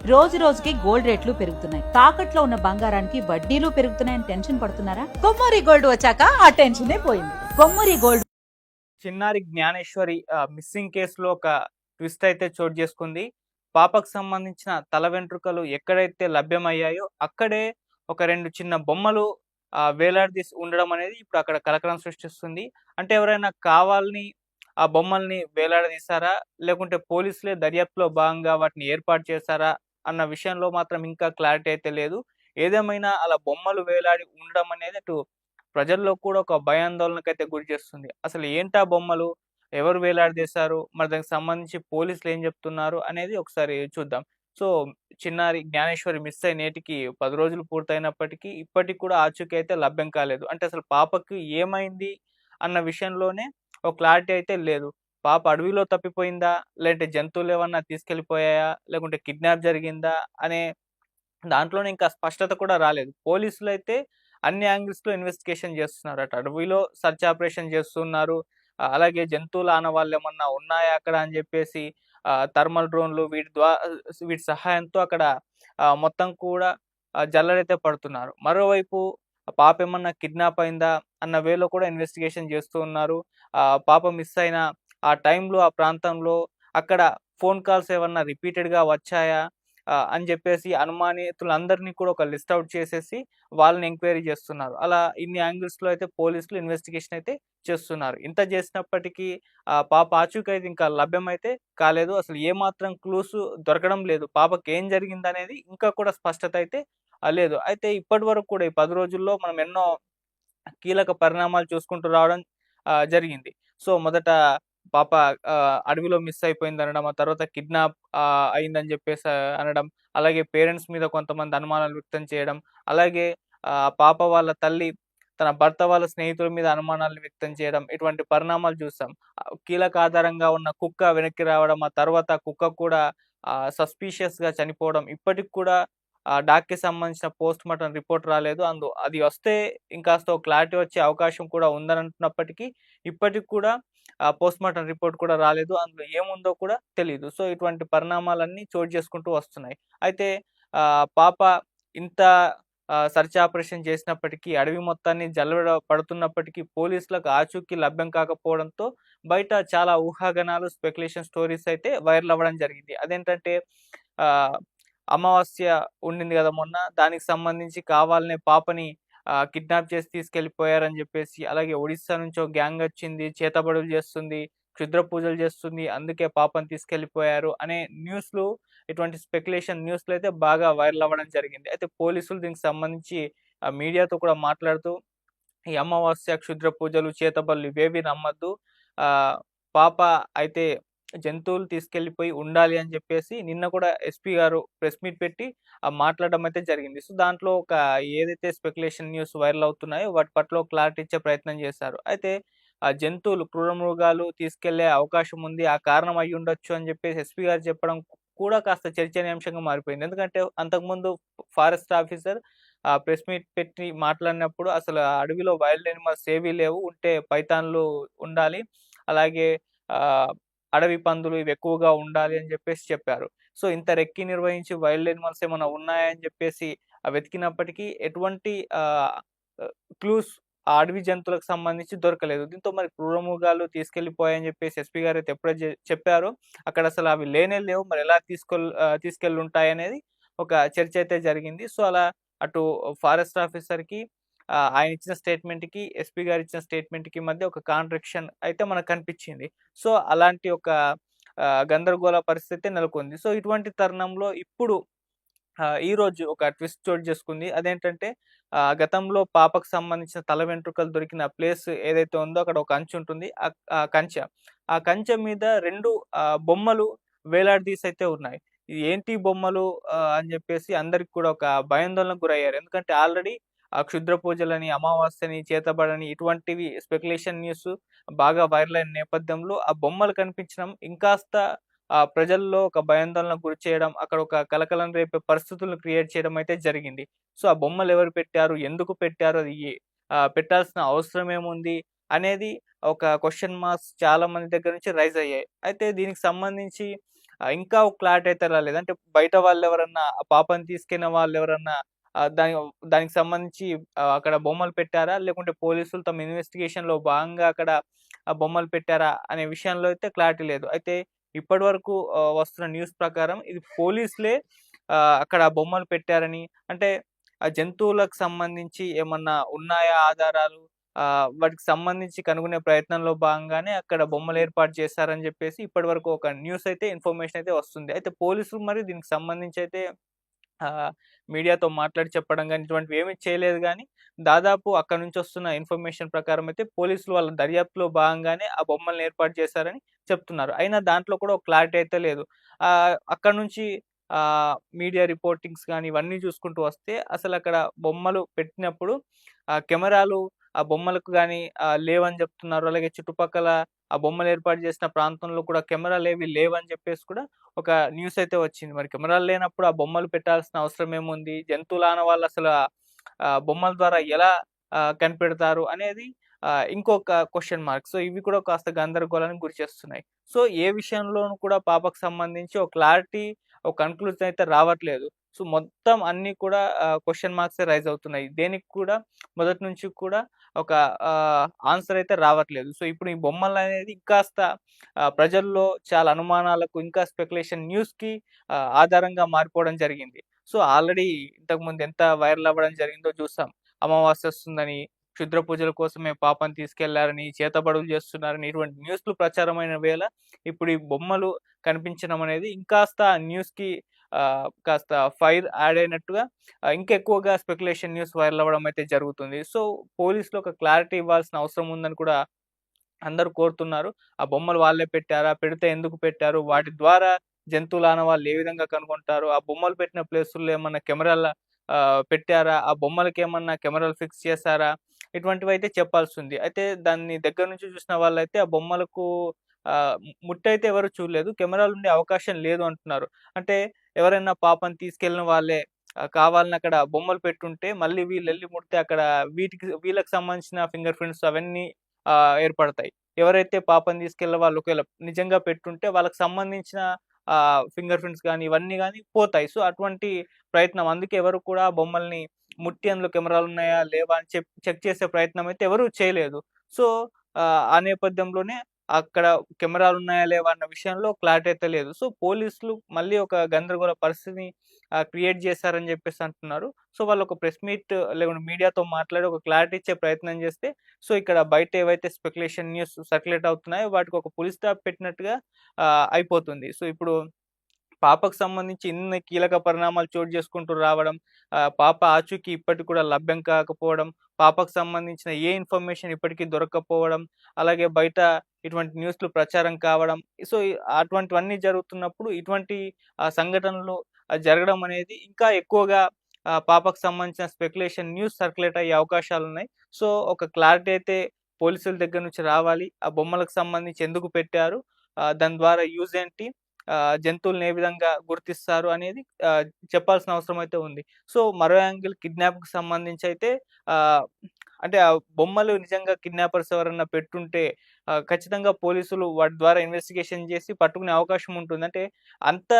రోజు రోజుకి గోల్డ్ రేట్లు పెరుగుతున్నాయి. తాకట్లో ఉన్న బంగారానికి వడ్డీలు పెరుగుతున్నాయని టెన్షన్ పడుతున్నారా? కొమ్మూరి గోల్డ్ వచ్చాక ఆ టెన్షనే పోయింది. కొమ్మూరి గోల్డ్. చిన్నారి జ్ఞానేశ్వరి మిస్సింగ్ కేసులో ఒక ట్విస్ట్ అయితే చోటు చేసుకుంది. పాపకు సంబంధించిన తల వెంట్రుకలు ఎక్కడైతే లభ్యమయ్యాయో అక్కడే ఒక 2 చిన్న బొమ్మలు వేలాడదీసి ఉండడం అనేది ఇప్పుడు అక్కడ కలకలం సృష్టిస్తుంది. అంటే ఎవరైనా కావాలని ఆ బొమ్మల్ని వేలాడదీశారా? లేకుంటే పోలీసులే దర్యాప్తులో భాగంగా వాటిని ఏర్పాటు చేశారా? అన్న విషయంలో మాత్రం ఇంకా క్లారిటీ అయితే లేదు. ఏదేమైనా అలా బొమ్మలు వేలాడి ఉండడం అనేది అటు ప్రజల్లో కూడా ఒక భయాందోళనకైతే గురి చేస్తుంది. అసలు ఏంటా బొమ్మలు? ఎవరు వేలాడదీశారు? మరి దానికి సంబంధించి పోలీసులు ఏం చెప్తున్నారు? అనేది ఒకసారి చూద్దాం. సో, చిన్నారి జ్ఞానేశ్వరి మిస్ అయి నేటికి 10 రోజులు పూర్తయినప్పటికీ ఇప్పటికి కూడా ఆచూకీ అయితే లభ్యం కాలేదు. అంటే అసలు పాపకి ఏమైంది అన్న విషయంలోనే ఒక క్లారిటీ అయితే లేదు. పాప అడవిలో తప్పిపోయిందా? లేదంటే జంతువులేమన్నా తీసుకెళ్ళిపోయాయా? లేకుంటే కిడ్నాప్ జరిగిందా? అనే దాంట్లోనే ఇంకా స్పష్టత కూడా రాలేదు. పోలీసులైతే అన్ని యాంగిల్స్‌లో ఇన్వెస్టిగేషన్ చేస్తున్నారట. అడవిలో సెర్చ్ ఆపరేషన్ చేస్తున్నారు. అలాగే జంతువుల ఆనవాళ్ళేమన్నా ఉన్నాయా అక్కడ అని జెప్పేసి థర్మల్ డ్రోన్‌లు వీటి సహాయంతో అక్కడ మొత్తం కూడా జల్లెడైతే పడుతున్నారు. మరోవైపు పాపేమన్నా కిడ్నాప్ అయిందా అన్న వేలో కూడా ఇన్వెస్టిగేషన్ చేస్తూ ఉన్నారు. పాప మిస్ అయిన ఆ టైంలో, ఆ ప్రాంతంలో అక్కడ ఫోన్ కాల్స్ ఏమన్నా రిపీటెడ్‌గా వచ్చాయా? అని జెప్పేసి అనుమానితులందరిని కూడా ఒక లిస్ట్ ఔట్ చేసేసి వాళ్ళని ఎంక్వైరీ జేస్తున్నారు. అలా ఇన్ని యాంగిల్స్‌లో అయితే పోలీసులు ఇన్వెస్టిగేషన్ అయితే చేస్తున్నారు. ఇంత జేసినప్పటికీ పాప ఆచూకీ అయితే ఇంకా లభ్యమైతే కాలేదు. అసలు ఏమాత్రం క్లూస్ దొరకడం లేదు. పాపకేం జరిగిందనేది ఇంకా కూడా స్పష్టత అయితే లేదు. అయితే ఇప్పటివరకు కూడా ఈ 10 రోజుల్లో మనం ఎన్నో కీలక పరిణామాలు చూసుకుంటూ రావడం జరిగింది. సో, మొదట పాప అడవిలో మిస్ అయిపోయిందనడం, ఆ తర్వాత కిడ్నాప్ అయిందని జెప్పేసి అనడం, అలాగే పేరెంట్స్ మీద కొంతమంది అనుమానాలు వ్యక్తం చేయడం, అలాగే పాప వాళ్ళ తల్లి తన భర్త వాళ్ళ స్నేహితుల మీద అనుమానాలు వ్యక్తం చేయడం, ఇటువంటి పరిణామాలు చూసాం. కీలక ఆధారంగా ఉన్న కుక్క వెనక్కి రావడం, ఆ తర్వాత కుక్క కూడా సస్పీషియస్‌గా చనిపోవడం, ఇప్పటికి కూడా డాగ్‌కి సంబంధించిన పోస్ట్‌మార్టం రిపోర్ట్ రాలేదు. అది వస్తే ఇంకాస్త ఒక క్లారిటీ వచ్చే అవకాశం కూడా ఉందనంటున్నప్పటికీ, ఇప్పటికి కూడా పోస్ట్‌మార్టం రిపోర్ట్ కూడా రాలేదు. అందులో ఏముందో కూడా తెలీదు. సో, ఇటువంటి పరిణామాలన్నీ చోటు చేసుకుంటూ వస్తున్నాయి. అయితే పాప ఇంత సెర్చ్ ఆపరేషన్ చేసినప్పటికీ, అడవి మొత్తాన్ని జల్లెడ పడుతున్నప్పటికీ, పోలీసులకు ఆచూకీ లభ్యం కాకపోవడంతో బయట చాలా ఊహాగానాలు, స్పెక్యులేషన్ స్టోరీస్ అయితే వైరల్ అవ్వడం జరిగింది. అదేంటంటే ఆహ్, అమావాస్య ఉండింది గదా! మొన్న. దానికి సంబంధించి కావాలనే పాపని కిడ్నాప్ చేసి తీసుకెళ్ళిపోయారని జెప్పేసి, అలాగే ఒడిస్సా నుంచి ఒక గ్యాంగొచ్చింది, చేతబడులు జేస్తుంది, క్షుద్ర పూజలు జేస్తుంది, అందుకే పాపని తీసుకెళ్ళిపోయారు అనే న్యూస్‌లు, ఇటువంటి స్పెక్యులేషన్ న్యూస్‌లయితే బాగా వైరల్ అవ్వడం జరిగింది. అయితే పోలీసులు దీనికి సంబంధించి మీడియాతో కూడా మాట్లాడుతూ, ఈ అమావాస్య, క్షుద్ర పూజలు, చేతబడులు ఇవేవి నమ్మొద్దు. ఆహ్, పాప అయితే జంతువులు తీసుకెళ్ళిపోయి ఉండాలి అని జెప్పేసి నిన్న కూడా ఎస్పీ గారు ప్రెస్ మీట్ పెట్టి మాట్లాడడం అయితే జరిగింది. సో, దాంట్లో ఒక ఏదైతే స్పెక్యులేషన్ న్యూస్ వైరల్ అవుతున్నాయో వాటి పట్ల క్లారిటీ ఇచ్చే ప్రయత్నం చేశారు. అయితే ఆ జంతువులు, క్రూర మృగాలు తీసుకెళ్లే అవకాశం ఉంది. ఆ కారణం అయ్యుండొచ్చు అని జెప్పేసి ఎస్పీ గారు చెప్పడం కూడా కాస్త చర్చనీయాంశంగా మారిపోయింది. ఎందుకంటే అంతకుముందు ఫారెస్ట్ ఆఫీసర్ ప్రెస్ మీట్ పెట్టి మాట్లాడినప్పుడు అసలు ఆ అడవిలో వైల్డ్ యానిమల్స్ ఏవి లేవు. ఉంటే పైథాన్‌లు ఉండాలి. అలాగే ఆహ్, అడవి పందులు ఇవి ఎక్కువగా ఉండాలి అని జెప్పేసి చెప్పారు. సో, ఇంత రెక్కి నిర్వహించి వైల్డ్ యానిమల్స్ ఏమన్నా ఉన్నాయా అని జెప్పేసి వెతికినప్పటికీ ఎటువంటి ఆహ్, ఆహ్, క్లూస్ ఆ అడవి జంతువులకు సంబంధించి దొరకలేదు. దీంతో మరి క్రూరమృగాలు తీసుకెళ్ళిపోయాయని జెప్పేసి ఎస్పీ గారైతే ఎప్పుడైతే చెప్పారో అక్కడసలు అవి లేనే లేవు. మరి ఎలా తీసుకెళ్ళుంటాయనేది ఒక చర్చ అయితే జరిగింది. సో, అలా అటు ఫారెస్ట్ ఆఫీసర్‌కి ఆయన ఇచ్చిన స్టేట్‌మెంట్‌కి, ఎస్పీ గారు ఇచ్చిన స్టేట్‌మెంట్‌కి మధ్య ఒక కాంట్రడిక్షన్ అయితే మనకు కనిపిచ్చింది. సో, అలాంటి ఒక గందరగోళ పరిస్థితి నెలకొంది. సో, ఇటువంటి తరుణంలో ఇప్పుడు ఈరోజు ఒక ట్విస్ట్ చోటు చేసుకుంది. అదేంటంటే గతంలో పాపకు సంబంధించిన తల వెంట్రుకలు దొరికిన ప్లేస్ ఏదైతే ఉందో అక్కడ ఒక అంచు ఉంటుంది. ఆ కంచె. ఆ కంచె మీద 2 బొమ్మలు వేలాడదీసైతే ఉన్నాయి. ఇది ఏంటి బొమ్మలు అని జెప్పేసి అందరికి కూడా ఒక భయాందోళనకు గురయ్యారు. ఎందుకంటే ఆల్రెడీ క్షుద్ర పూజలని, అమావాస్యని, చేతబడని ఇటువంటివి స్పెక్యులేషన్ న్యూస్ బాగా వైరల్ అయిన నేపథ్యంలో ఆ బొమ్మలు కనిపించడం ఇంకాస్త ప్రజల్లో ఒక భయాందోళనకు గురి చేయడం, అక్కడ ఒక కలకలం రేపే పరిస్థితులను క్రియేట్ చేయడం అయితే జరిగింది. సో, ఆ బొమ్మలు ఎవరు పెట్టారు? ఎందుకు పెట్టారు? అది పెట్టాల్సిన అవసరం ఏముంది? అనేది ఒక క్వెషన్ మార్క్స్ చాలా మంది దగ్గర నుంచి రైజ్ అయ్యాయి. అయితే దీనికి సంబంధించి ఇంకా ఒక క్లారిటీ అయితే రాలేదు. అంటే బయట వాళ్ళెవరన్నా ఆ పాపని తీసుకెళ్ళిన వాళ్ళెవరన్నా ఆహ్, దాని దానికి సంబంధించి అక్కడ బొమ్మలు పెట్టారా? లేకుంటే పోలీసులు తమ ఇన్వెస్టిగేషన్‌లో భాగంగా అక్కడ ఆ బొమ్మలు పెట్టారా? అనే విషయంలో అయితే క్లారిటీ లేదు. అయితే ఇప్పటివరకు వస్తున్న న్యూస్ ప్రకారం ఇది పోలీసులే అక్కడ ఆ బొమ్మలు పెట్టారని, అంటే ఆ జంతువులకు సంబంధించి ఏమన్నా ఉన్నాయా ఆధారాలు? వాటికి సంబంధించి కనుగొనే ప్రయత్నంలో భాగంగానే అక్కడ బొమ్మలు ఏర్పాటు చేశారని జెప్పేసి ఇప్పటివరకు ఒక న్యూస్ అయితే ఇన్ఫర్మేషన్ అయితే వస్తుంది. అయితే పోలీసులు మరి దీనికి సంబంధించి అయితే ఆహ్, మీడియాతో మాట్లాడి చెప్పడం గాని ఇటువంటివి ఏమి చేయలేదు గానీ, దాదాపు అక్కడి నుంచి వస్తున్న ఇన్ఫర్మేషన్ ప్రకారం అయితే పోలీసులు వాళ్ళ దర్యాప్తులో భాగంగానే ఆ బొమ్మల్ని ఏర్పాటు చేశారని చెప్తున్నారు. అయినా దాంట్లో కూడా ఒక క్లారిటీ అయితే లేదు. అక్కడి నుంచి మీడియా రిపోర్టింగ్స్ గాని ఇవన్నీ చూసుకుంటూ వస్తే అసలక్కడ బొమ్మలు పెట్టినప్పుడు కెమెరాలు ఆ బొమ్మలకు గాని లేవని చెప్తున్నారు. అలాగే చుట్టుపక్కల ఆ బొమ్మలు ఏర్పాటు చేసిన ప్రాంతంలో కూడా కెమెరాలేవి లేవని చెప్పేసి కూడా ఒక న్యూస్ అయితే వచ్చింది. మరి కెమెరాలు లేనప్పుడు ఆ బొమ్మలు పెట్టాల్సిన అవసరం ఏముంది? జంతువులు ఆనవాళ్ళు అసల బొమ్మల ద్వారా ఎలా కనిపెడతారు అనేది ఇంకొక క్వెషన్ మార్క్. సో, ఇవి కూడా కాస్త గందరగోళానికి గురి చేస్తున్నాయి. సో, ఏ విషయంలోనూ కూడా పాపకు సంబంధించి ఒక క్లారిటీ, ఒక కన్క్లూజన్ అయితే రావట్లేదు. సో, మొత్తం అన్నీ కూడా క్వెషన్ మార్క్సే రైజ్ అవుతున్నాయి. దేనికి కూడా మొదటి నుంచి కూడా ఒక ఆన్సర్ అయితే రావట్లేదు. సో, ఇప్పుడు ఈ బొమ్మలనేది ఇంకాస్త ప్రజల్లో చాలా అనుమానాలకు ఇంకా స్పెక్యులేషన్ న్యూస్‌కి ఆధారంగా మారిపోవడం జరిగింది. సో, ఆల్రెడీ ఇంతకుముందు ఎంత వైరల్ అవ్వడం జరిగిందో చూసాం. అమావాస్య వస్తుందని, క్షుద్ర పూజల కోసమే పాపని తీసుకెళ్లారని, చేతబడులు చేస్తున్నారని ఇటువంటి న్యూస్‌లు ప్రచారమైన వేళ ఇప్పుడు ఈ బొమ్మలు కనిపించడం అనేది ఇంకాస్త న్యూస్‌కి కాస్త ఫైర్ యాడ్ అయినట్టుగా ఇంకా ఎక్కువగా స్పెక్యులేషన్ న్యూస్ వైరల్ అవ్వడం అయితే జరుగుతుంది. సో, పోలీసులు ఒక క్లారిటీ ఇవ్వాల్సిన అవసరం ఉందని కూడా అందరూ కోరుతున్నారు. ఆ బొమ్మలు వాళ్ళే పెట్టారా? పెడితే ఎందుకు పెట్టారు? వాటి ద్వారా జంతువుల ఆనవాళ్ళు ఏ విధంగా కనుగొంటారు? ఆ బొమ్మలు పెట్టిన ప్లేసుల్లో ఏమన్నా కెమెరాల పెట్టారా? ఆ బొమ్మలకేమన్నా కెమెరాలు ఫిక్స్ చేశారా? ఇటువంటివైతే చెప్పాల్సుంది. అయితే దాన్ని దగ్గర నుంచి చూసిన వాళ్ళైతే ఆ బొమ్మలకు ముట్టయితే ఎవరు చూడలేదు. కెమెరాలుండే అవకాశం లేదు అంటున్నారు. అంటే ఎవరైనా పాపం తీసుకెళ్ళిన వాళ్ళే కావాలని అక్కడ బొమ్మలు పెట్టుంటే మళ్ళీ వీళ్ళెళ్లి ముడితే అక్కడ వీళ్ళకి సంబంధించిన ఫింగర్ ప్రింట్స్ అవన్నీ ఏర్పడతాయి. ఎవరైతే పాపని తీసుకెళ్ళే వాళ్ళు ఒకవేళ నిజంగా పెట్టుంటే వాళ్ళకి సంబంధించిన ఫింగర్ ప్రింట్స్ గాని, ఇవన్నీ గాని పోతాయి. సో, అటువంటి ప్రయత్నం అందుకే ఎవరు కూడా బొమ్మల్ని ముట్టి అందులో కెమెరాలున్నాయా? లేవా? అని చెక్ చేసే ప్రయత్నం అయితే ఎవరు చేయలేదు. సో, ఆ నేపథ్యంలోనే అక్కడ కెమెరాలున్నాయా? లేవా? అన్న విషయంలో క్లారిటీ అయితే లేదు. సో, పోలీసులు మళ్ళీ ఒక గందరగోళ పరిస్థితిని క్రియేట్ చేశారని జెప్పేసి అంటున్నారు. సో, వాళ్ళొక ప్రెస్ మీట్ లేకుంటే మీడియాతో మాట్లాడి ఒక క్లారిటీ ఇచ్చే ప్రయత్నం చేస్తే, సో, ఇక్కడ బయట ఏవైతే స్పెక్యులేషన్ న్యూస్ సర్క్యులేట్ అవుతున్నాయో వాటికి ఒక ఫుల్ స్టాప్ పెట్టినట్టుగా అయిపోతుంది. సో, ఇప్పుడు పాపకు సంబంధించి ఇన్ని కీలక పరిణామాలు చోటు చేసుకుంటూ రావడం, పాప ఆచూకీ ఇప్పటికి కూడా లభ్యం కాకపోవడం, పాపకు సంబంధించిన ఏ ఇన్ఫర్మేషన్ ఇప్పటికి దొరక్కపోవడం, అలాగే బయట ఇటువంటి న్యూస్‌లు ప్రచారం కావడం. సో, అటువంటివన్నీ జరుగుతున్నప్పుడు ఇటువంటి సంఘటనలు జరగడం అనేది ఇంకా ఎక్కువగా పాపకు సంబంధించిన స్పెక్యులేషన్ న్యూస్ సర్క్యులేట్ అయ్యే అవకాశాలున్నాయి. సో, ఒక క్లారిటీ అయితే పోలీసుల దగ్గర నుంచి రావాలి. ఆ బొమ్మలకు సంబంధించి ఎందుకు పెట్టారు? దాని ద్వారా యూజ్ ఏంటి? జంతువుల్ని ఏ విధంగా గుర్తిస్తారు అనేది చెప్పాల్సిన అవసరం అయితే ఉంది. సో, మరో యాంగిల్ కిడ్నాప్‌కి సంబంధించయితే ఆహ్, అంటే ఆ బొమ్మలు నిజంగా కిడ్నాపర్స్ ఎవరన్నా పెట్టుంటే ఖచ్చితంగా పోలీసులు వాటి ద్వారా ఇన్వెస్టిగేషన్ చేసి పట్టుకునే అవకాశం ఉంటుంది. అంటే అంత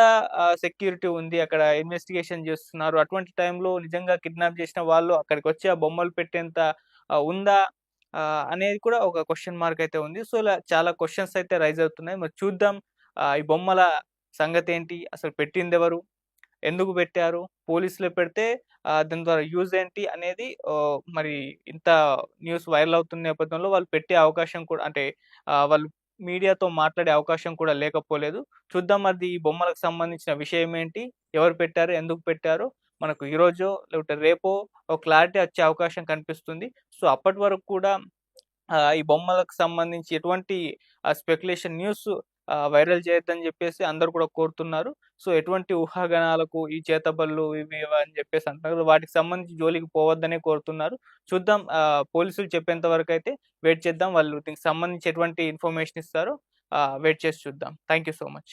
సెక్యూరిటీ ఉంది. అక్కడ ఇన్వెస్టిగేషన్ చేస్తున్నారు. అటువంటి టైంలో నిజంగా కిడ్నాప్ చేసిన వాళ్ళు అక్కడికొచ్చి ఆ బొమ్మలు పెట్టేంత ఉందా? అనేది కూడా ఒక క్వెషన్ మార్క్ అయితే ఉంది. సో, ఇలా చాలా క్వెషన్స్ అయితే రైజ్ అవుతున్నాయి. మరి చూద్దాం ఈ బొమ్మల సంగతేంటి? అసలు పెట్టిందెవరు? ఎందుకు పెట్టారు? పోలీసులే పెడితే దాని ద్వారా యూజ్ ఏంటి? అనేది మరి ఇంత న్యూస్ వైరల్ అవుతున్న నేపథ్యంలో వాళ్ళు పెట్టే అవకాశం కూడా అంటే వాళ్ళు మీడియాతో మాట్లాడే అవకాశం కూడా లేకపోలేదు. చూద్దాం అది ఈ బొమ్మలకు సంబంధించిన విషయం ఏంటి? ఎవరు పెట్టారు? ఎందుకు పెట్టారు? మనకు ఈరోజో లేకపోతే రేపో ఒక క్లారిటీ వచ్చే అవకాశం కనిపిస్తుంది. సో, అప్పటి వరకు కూడా ఈ బొమ్మలకు సంబంధించి ఎటువంటి స్పెక్యులేషన్ న్యూస్ వైరల్ చేయొద్దని జెప్పేసి అందరూ కూడా కోరుతున్నారు. సో, ఎటువంటి ఊహాగానాలకు ఈ చేతబడులు ఇవి ఇవి అని జెప్పేసి అంటున్నారు. వాటికి సంబంధించి జోలికి పోవద్దనే కోరుతున్నారు. చూద్దాం పోలీసులు చెప్పేంత వరకైతే వెయిట్ చేద్దాం. వాళ్ళు దీనికి సంబంధించి ఎటువంటి ఇన్ఫర్మేషన్ ఇస్తారో వెయిట్ చేసి చూద్దాం. Thank you so much.